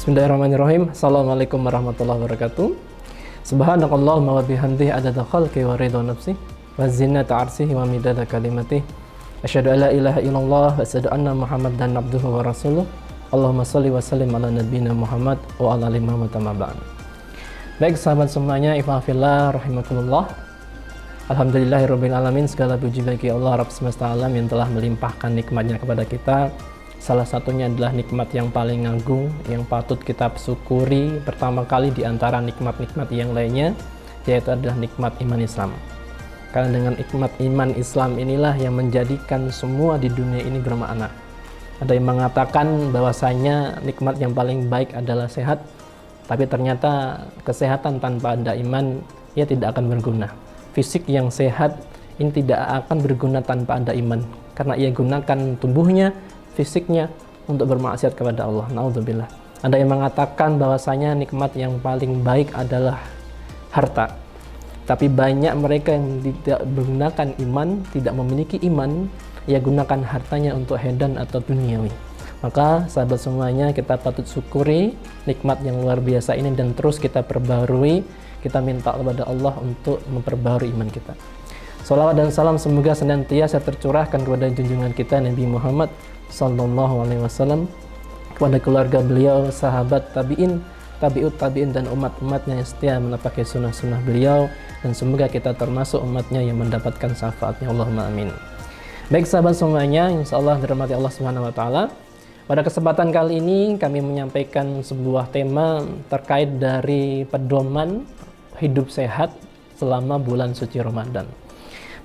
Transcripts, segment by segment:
Bismillahirrahmanirrahim. Assalamualaikum warahmatullahi wabarakatuh. Subhanakallahumma wa bihamdihi adada khalqi wa ridha nafsi wa zinata arsyihi wa midada kalimatihi. Asyhadu an la ilaha illallah wa asyhadu anna Muhammadan abduhu wa rasuluh. Allahumma shalli wa sallim ala nabiyyina Muhammad wa ala alihi wa tabi'in. Baik sahabat semuanya, ifafillah rahimakumullah. Alhamdulillahirabbil alamin, segala puji bagi Allah Rabb semesta alam yang telah melimpahkan nikmatnya kepada kita. Salah satunya adalah nikmat yang paling agung yang patut kita syukuri pertama kali di antara nikmat-nikmat yang lainnya, yaitu adalah nikmat iman Islam. Karena dengan nikmat iman Islam inilah yang menjadikan semua di dunia ini bermakna. Ada yang mengatakan bahwasanya nikmat yang paling baik adalah sehat, tapi ternyata kesehatan tanpa ada iman ia tidak akan berguna. Fisik yang sehat ini tidak akan berguna tanpa ada iman, karena ia gunakan tubuhnya, fisiknya untuk bermaksiat kepada Allah. Naudzubillah. Ada yang mengatakan bahwasanya nikmat yang paling baik adalah harta. Tapi banyak mereka yang tidak menggunakan iman, tidak memiliki iman, ia gunakan hartanya untuk hedan atau duniawi. Maka sahabat semuanya, kita patut syukuri nikmat yang luar biasa ini dan terus kita perbarui. Kita minta kepada Allah untuk memperbarui iman kita. Salawat dan salam semoga senantiasa tercurahkan kepada junjungan kita Nabi Muhammad sallallahu alaihi wasallam, kepada keluarga beliau, sahabat, tabi'in, tabi'ut tabi'in dan umat-umatnya yang setia menapaki sunnah-sunnah beliau, dan semoga kita termasuk umatnya yang mendapatkan syafaatnya. Allahumma amin. Baik sahabat semuanya, insyaallah dirahmati Allah Subhanahu wa taala. Pada kesempatan kali ini kami menyampaikan sebuah tema terkait dari pedoman hidup sehat selama bulan suci Ramadan.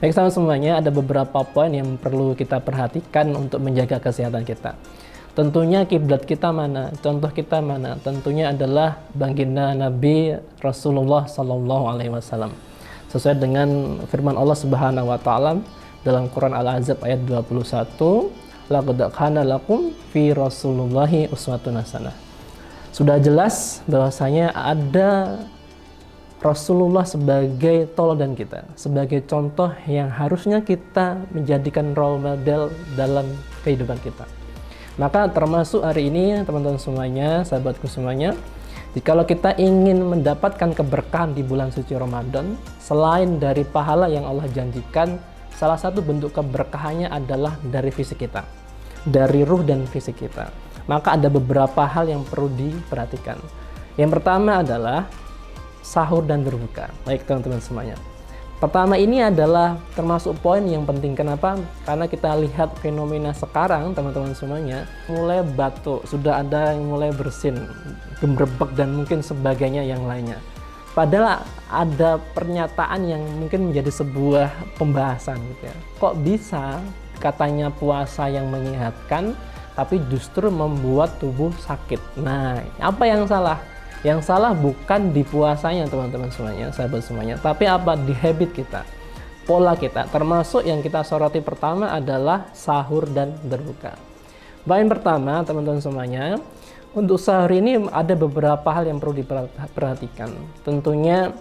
Baik sahabat semuanya, ada beberapa poin yang perlu kita perhatikan untuk menjaga kesehatan kita. Tentunya kiblat kita mana, contoh kita mana? Tentunya adalah baginda Nabi Rasulullah Sallallahu Alaihi Wasallam. Sesuai dengan firman Allah Subhanahu Wa Taala dalam Quran Al-Ahzab ayat 21, laqad kana lakum fi Rasulillahi uswatun hasanah. Sudah jelas bahwasanya ada Rasulullah sebagai teladan kita, sebagai contoh yang harusnya kita menjadikan role model dalam kehidupan kita. Maka termasuk hari ini teman-teman semuanya, sahabatku semuanya, jikalau kita ingin mendapatkan keberkahan di bulan suci Ramadan, selain dari pahala yang Allah janjikan, salah satu bentuk keberkahannya adalah dari fisik kita, dari ruh dan fisik kita. Maka ada beberapa hal yang perlu diperhatikan. Yang pertama adalah sahur dan berbuka. Baik teman-teman semuanya, pertama ini adalah termasuk poin yang penting. Kenapa? Karena kita lihat fenomena sekarang teman-teman semuanya, mulai batuk, sudah ada yang mulai bersin, gemerebek dan mungkin sebagainya yang lainnya. Padahal ada pernyataan yang mungkin menjadi sebuah pembahasan gitu ya. Kok bisa katanya puasa yang menyehatkan tapi justru membuat tubuh sakit? Nah, apa yang salah? Yang salah bukan di puasanya teman-teman semuanya, sahabat semuanya, tapi apa? Di habit kita, pola kita. Termasuk yang kita soroti pertama adalah sahur dan berbuka. Poin pertama teman-teman semuanya, untuk sahur ini ada beberapa hal yang perlu diperhatikan. Tentunya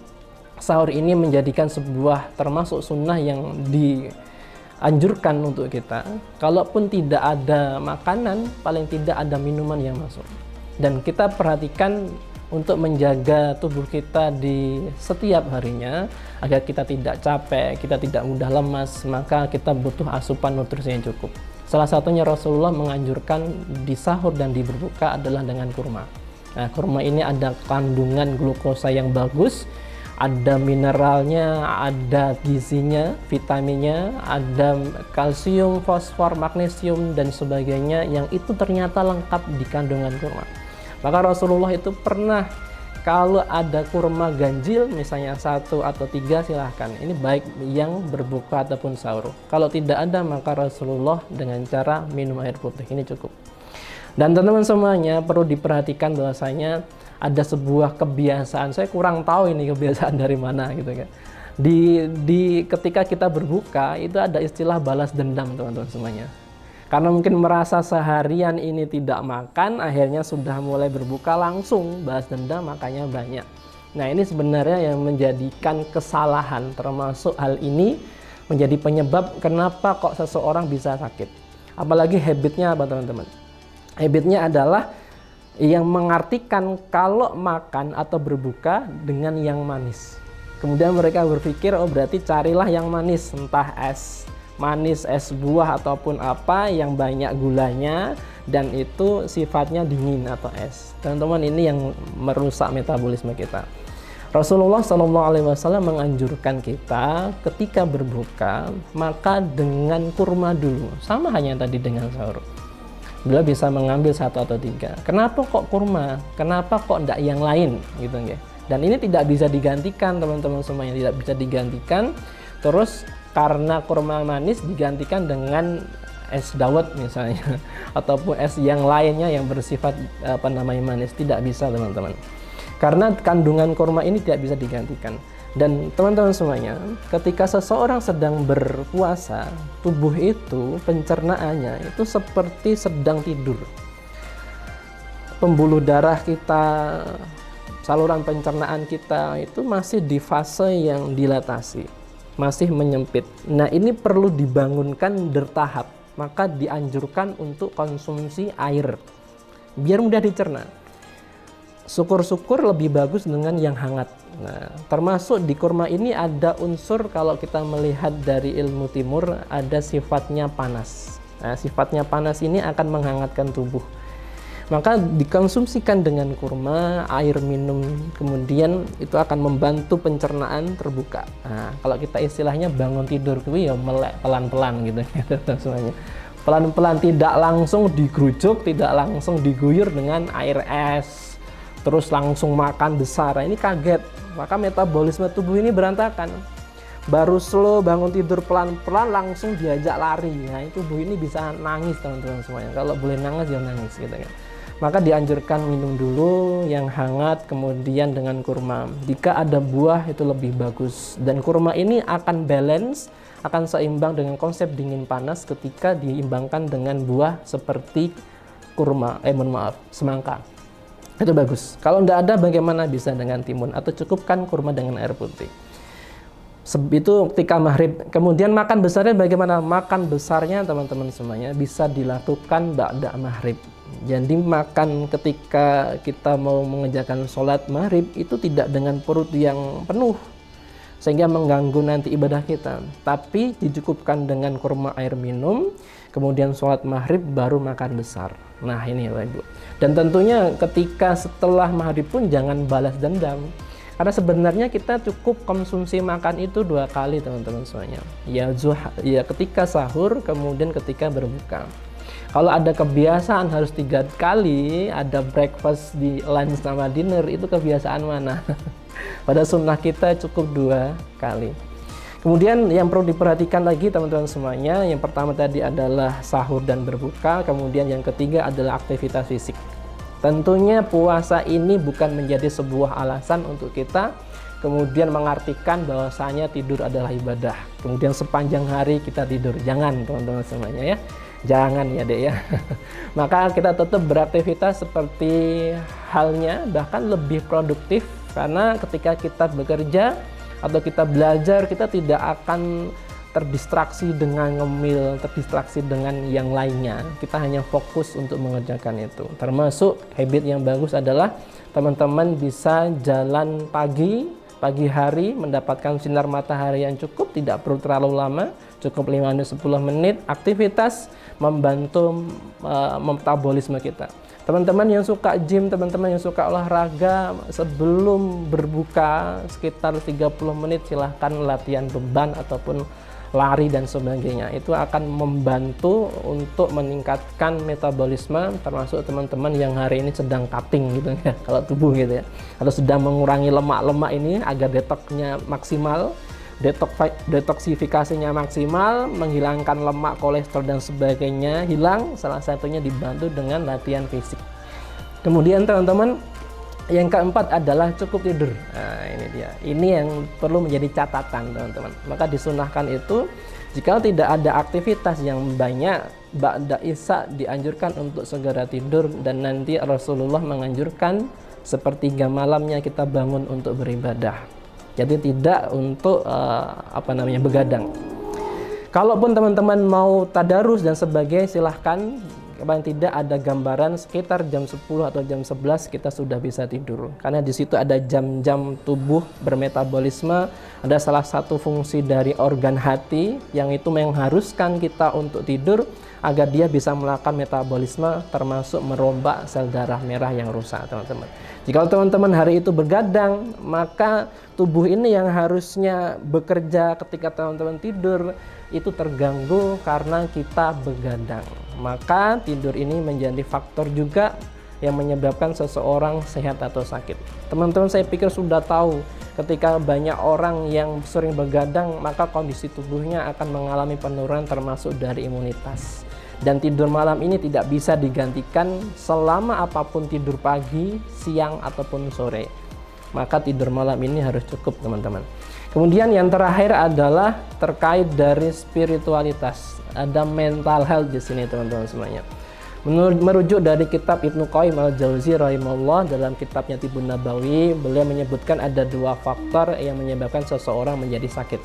sahur ini menjadikan sebuah termasuk sunnah yang dianjurkan untuk kita. Kalaupun tidak ada makanan, paling tidak ada minuman yang masuk. Dan kita perhatikan untuk menjaga tubuh kita di setiap harinya agar kita tidak capek, kita tidak mudah lemas, maka kita butuh asupan nutrisi yang cukup. Salah satunya Rasulullah menganjurkan di sahur dan di berbuka adalah dengan kurma. Nah, kurma ini ada kandungan glukosa yang bagus, ada mineralnya, ada gizinya, vitaminnya, ada kalsium, fosfor, magnesium dan sebagainya yang itu ternyata lengkap di kandungan kurma. Maka Rasulullah itu pernah, kalau ada kurma ganjil misalnya 1 atau 3 silahkan, ini baik yang berbuka ataupun sahur. Kalau tidak ada maka Rasulullah dengan cara minum air putih, ini cukup. Dan teman-teman semuanya perlu diperhatikan bahwasanya ada sebuah kebiasaan, saya kurang tahu ini kebiasaan dari mana gitu kan. Ketika kita berbuka itu ada istilah balas dendam teman-teman semuanya. Karena mungkin merasa seharian ini tidak makan, akhirnya sudah mulai berbuka langsung balas dendam, makanya banyak. Nah, ini sebenarnya yang menjadikan kesalahan, termasuk hal ini menjadi penyebab kenapa kok seseorang bisa sakit. Apalagi habitnya apa teman-teman? Habitnya adalah yang mengartikan kalau makan atau berbuka dengan yang manis. Kemudian mereka berpikir, oh berarti carilah yang manis, entah es manis, es buah ataupun apa yang banyak gulanya dan itu sifatnya dingin atau es. Teman-teman, ini yang merusak metabolisme kita. Rasulullah SAW menganjurkan kita ketika berbuka maka dengan kurma dulu, sama hanya tadi dengan sahur. Beliau bisa mengambil 1 atau 3. Kenapa kok kurma? Kenapa kok enggak yang lain gitu ya? Dan ini tidak bisa digantikan teman-teman semuanya, tidak bisa digantikan. Terus karena kurma manis digantikan dengan es dawet misalnya ataupun es yang lainnya yang bersifat manis, tidak bisa teman-teman. Karena kandungan kurma ini tidak bisa digantikan. Dan teman-teman semuanya, ketika seseorang sedang berpuasa, tubuh itu pencernaannya itu seperti sedang tidur. Pembuluh darah kita, saluran pencernaan kita itu masih di fase yang dilatasi, masih menyempit. Nah, ini perlu dibangunkan bertahap. Maka dianjurkan untuk konsumsi air biar mudah dicerna. Syukur-syukur lebih bagus dengan yang hangat. Nah, termasuk di kurma ini ada unsur, kalau kita melihat dari ilmu timur, ada sifatnya panas. Nah, sifatnya panas ini akan menghangatkan tubuh. Maka dikonsumsikan dengan kurma, air minum, kemudian itu akan membantu pencernaan terbuka. Nah, kalau kita istilahnya bangun tidur itu ya melek pelan-pelan gitu semuanya. Pelan-pelan, tidak langsung digerujuk, tidak langsung diguyur dengan air es. Terus langsung makan besar, ini kaget, maka metabolisme tubuh ini berantakan. Baru slow bangun tidur pelan-pelan langsung diajak lari, nah tubuh ini bisa nangis teman-teman semuanya. Kalau boleh nangis ya nangis gitu kan. Maka dianjurkan minum dulu yang hangat, kemudian dengan kurma. Jika ada buah itu lebih bagus, dan kurma ini akan balance, akan seimbang dengan konsep dingin panas ketika diimbangkan dengan buah seperti kurma, semangka. Itu bagus. Kalau nggak ada, bagaimana bisa dengan timun atau cukupkan kurma dengan air putih. Itu ketika maghrib. Kemudian makan besarnya bagaimana? Makan besarnya teman-teman semuanya bisa dilakukan ba'da maghrib. Jadi makan ketika kita mau mengerjakan sholat maghrib itu tidak dengan perut yang penuh sehingga mengganggu nanti ibadah kita, tapi dicukupkan dengan kurma air minum, kemudian sholat maghrib baru makan besar. Nah ini ya Ibu. Dan tentunya ketika setelah maghrib pun jangan balas dendam, karena sebenarnya kita cukup konsumsi makan itu 2 kali teman-teman semuanya. Ya ketika sahur, kemudian ketika berbuka. Kalau ada kebiasaan harus 3 kali, ada breakfast di lunch sama dinner, itu kebiasaan mana? Pada sunnah kita cukup 2 kali. Kemudian yang perlu diperhatikan lagi teman-teman semuanya, yang pertama tadi adalah sahur dan berbuka, kemudian yang ketiga adalah aktivitas fisik. Tentunya puasa ini bukan menjadi sebuah alasan untuk kita kemudian mengartikan bahwasanya tidur adalah ibadah. Kemudian sepanjang hari kita tidur. Jangan teman-teman semuanya ya. Jangan ya Dek ya. Maka kita tetap beraktivitas seperti halnya, bahkan lebih produktif, karena ketika kita bekerja atau kita belajar, kita tidak akan terdistraksi dengan ngemil, terdistraksi dengan yang lainnya. Kita hanya fokus untuk mengerjakan itu. Termasuk habit yang bagus adalah teman-teman bisa jalan pagi hari, mendapatkan sinar matahari yang cukup, tidak perlu terlalu lama, cukup 5-10 menit. Aktivitas membantu metabolisme kita. Teman-teman yang suka gym, teman-teman yang suka olahraga, sebelum berbuka sekitar 30 menit silahkan latihan beban ataupun lari dan sebagainya. Itu akan membantu untuk meningkatkan metabolisme, termasuk teman-teman yang hari ini sedang cutting gitu ya, kalau tubuh gitu ya, atau sedang mengurangi lemak-lemak ini agar detoksnya maksimal, detoksifikasinya maksimal, menghilangkan lemak, kolesterol dan sebagainya hilang. Salah satunya dibantu dengan latihan fisik. Kemudian teman-teman, yang keempat adalah cukup tidur. Nah ini dia, ini yang perlu menjadi catatan teman-teman. Maka disunahkan itu jika tidak ada aktivitas yang banyak, ba'da isya dianjurkan untuk segera tidur, dan nanti Rasulullah menganjurkan sepertiga malamnya kita bangun untuk beribadah. Jadi tidak untuk begadang. Kalaupun teman-teman mau tadarus dan sebagainya, silahkan paling tidak ada gambaran sekitar jam 10 atau jam 11 kita sudah bisa tidur. Karena di situ ada jam-jam tubuh bermetabolisme, ada salah satu fungsi dari organ hati yang itu mengharuskan kita untuk tidur agar dia bisa melakukan metabolisme, termasuk merombak sel darah merah yang rusak, teman-teman. Jika teman-teman hari itu begadang, maka tubuh ini yang harusnya bekerja ketika teman-teman tidur itu terganggu karena kita begadang. Maka tidur ini menjadi faktor juga yang menyebabkan seseorang sehat atau sakit. Teman-teman, saya pikir sudah tahu ketika banyak orang yang sering begadang, maka kondisi tubuhnya akan mengalami penurunan termasuk dari imunitas. Dan tidur malam ini tidak bisa digantikan selama apapun tidur pagi, siang, ataupun sore. Maka tidur malam ini harus cukup, teman-teman. Kemudian yang terakhir adalah terkait dari spiritualitas. Ada mental health di sini, teman-teman semuanya. Merujuk dari kitab Ibnu Qayyim al-Jauzi rahimahullah, dalam kitabnya Tibun Nabawi, beliau menyebutkan ada dua faktor yang menyebabkan seseorang menjadi sakit.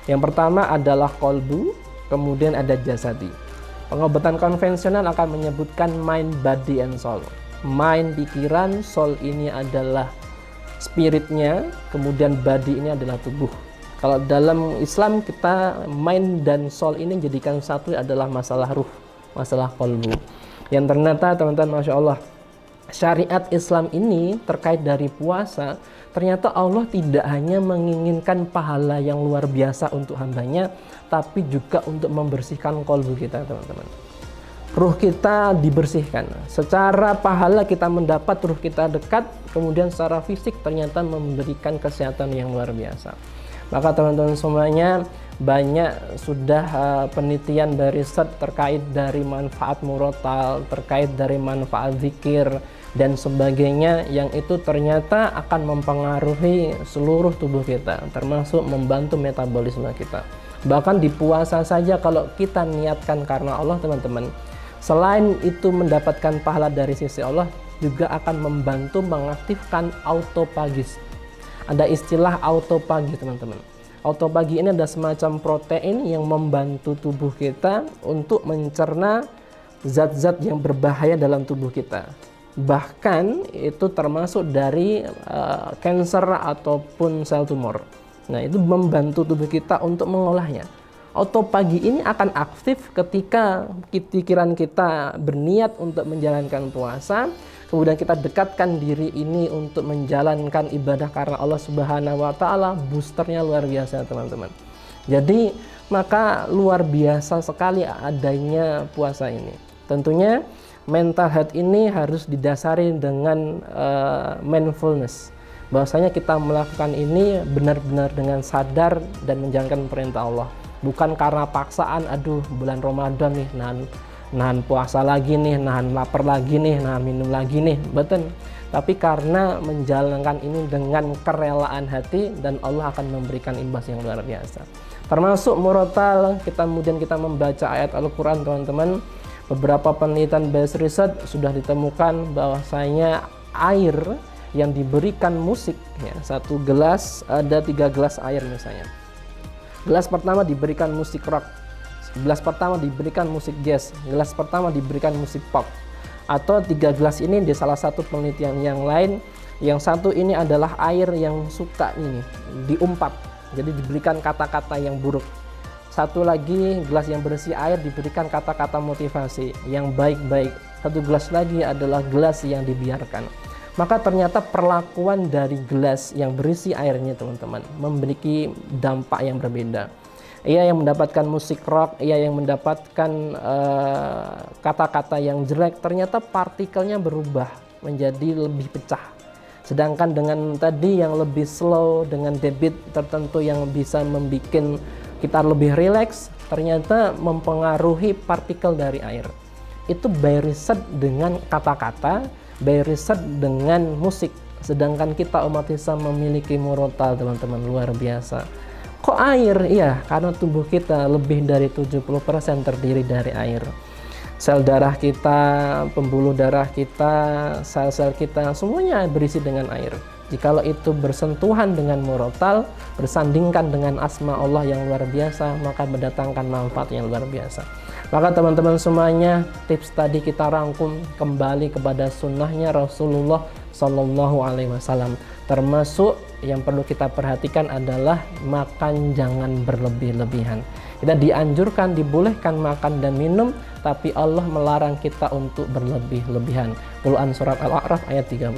Yang pertama adalah kolbu, kemudian ada jasadi. Pengobatan konvensional akan menyebutkan mind, body, and soul. Mind, pikiran, soul ini adalah spiritnya, kemudian body ini adalah tubuh. Kalau dalam Islam kita mind dan soul ini jadikan satu adalah masalah ruh, masalah kolbu. Yang ternyata teman-teman, Masya Allah, syariat Islam ini terkait dari puasa, ternyata Allah tidak hanya menginginkan pahala yang luar biasa untuk hambanya, tapi juga untuk membersihkan kolbu kita, teman-teman. Ruh kita dibersihkan. Secara pahala kita mendapat, ruh kita dekat, kemudian secara fisik ternyata memberikan kesehatan yang luar biasa. Maka teman-teman semuanya, banyak sudah penelitian dari riset terkait dari manfaat murotal, terkait dari manfaat zikir dan sebagainya, yang itu ternyata akan mempengaruhi seluruh tubuh kita, termasuk membantu metabolisme kita. Bahkan di puasa saja kalau kita niatkan karena Allah, teman-teman, selain itu mendapatkan pahala dari sisi Allah, juga akan membantu mengaktifkan autophagus. Ada istilah autophagy, teman-teman. Autophagy ini ada semacam protein yang membantu tubuh kita untuk mencerna zat-zat yang berbahaya dalam tubuh kita. Bahkan itu termasuk dari kanker ataupun sel tumor. Nah, itu membantu tubuh kita untuk mengolahnya. Autophagy ini akan aktif ketika pikiran kita berniat untuk menjalankan puasa, kemudian kita dekatkan diri ini untuk menjalankan ibadah karena Allah Subhanahu wa Ta'ala. Boosternya luar biasa, teman-teman. Jadi maka luar biasa sekali adanya puasa ini. Tentunya mental health ini harus didasari dengan mindfulness. Bahwasanya kita melakukan ini benar-benar dengan sadar dan menjalankan perintah Allah. Bukan karena paksaan, aduh bulan Ramadan nih, nahan puasa lagi nih, nahan lapar lagi nih, nahan minum lagi nih, betul. Tapi karena menjalankan ini dengan kerelaan hati, dan Allah akan memberikan imbas yang luar biasa. Termasuk murotal, kemudian kita membaca ayat Al-Quran, teman-teman. Beberapa penelitian base research sudah ditemukan bahwasanya air yang diberikan musik, ya, satu gelas ada 3 gelas air misalnya. Gelas pertama diberikan musik rock, gelas pertama diberikan musik jazz, gelas pertama diberikan musik pop. Atau 3 gelas ini di salah satu penelitian yang lain, yang satu ini adalah air yang suka ini diumpat, jadi diberikan kata-kata yang buruk. Satu lagi gelas yang berisi air diberikan kata-kata motivasi yang baik-baik. Satu gelas lagi adalah gelas yang dibiarkan. Maka ternyata perlakuan dari gelas yang berisi airnya, teman-teman, memiliki dampak yang berbeda. Ia yang mendapatkan musik rock, ia yang mendapatkan kata-kata yang jelek, ternyata partikelnya berubah menjadi lebih pecah. Sedangkan dengan tadi yang lebih slow, dengan debit tertentu yang bisa membuat kita lebih rileks, ternyata mempengaruhi partikel dari air. Itu by riset dengan kata-kata, by riset dengan musik. Sedangkan kita umat Islam memiliki murotal, teman-teman, luar biasa. Kok air? Iya, karena tubuh kita lebih dari 70% terdiri dari air. Sel darah kita, pembuluh darah kita, sel-sel kita, semuanya berisi dengan air. Jikalau itu bersentuhan dengan murotal, bersandingkan dengan asma Allah yang luar biasa, maka mendatangkan manfaat yang luar biasa. Maka teman-teman semuanya, tips tadi kita rangkum kembali kepada sunnahnya Rasulullah Sallallahu Alaihi Wasallam. Termasuk yang perlu kita perhatikan adalah makan jangan berlebih-lebihan. Kita dianjurkan, dibolehkan makan dan minum, tapi Allah melarang kita untuk berlebih-lebihan. Quran surat Al-A'raf ayat 31.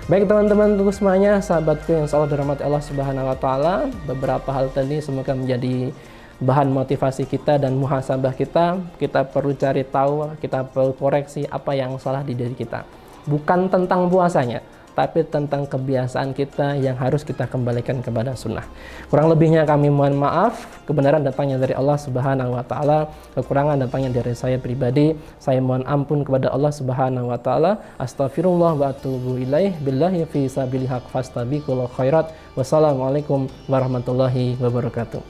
Baik teman-teman semuanya, sahabatku yang selalu dirahmati Allah Subhanahu wa taala, beberapa hal tadi semoga menjadi bahan motivasi kita dan muhasabah kita. Kita perlu cari tahu, kita perlu koreksi apa yang salah di diri kita. Bukan tentang puasanya, tapi tentang kebiasaan kita yang harus kita kembalikan kepada sunnah. Kurang lebihnya kami mohon maaf, kebenaran datangnya dari Allah Subhanahu wa taala, kekurangan datangnya dari saya pribadi. Saya mohon ampun kepada Allah Subhanahu wa taala. Astagfirullah wa atubu ilaih. Billahi fi sabilil haq fastabiqul khairat. Wassalamualaikum warahmatullahi wabarakatuh.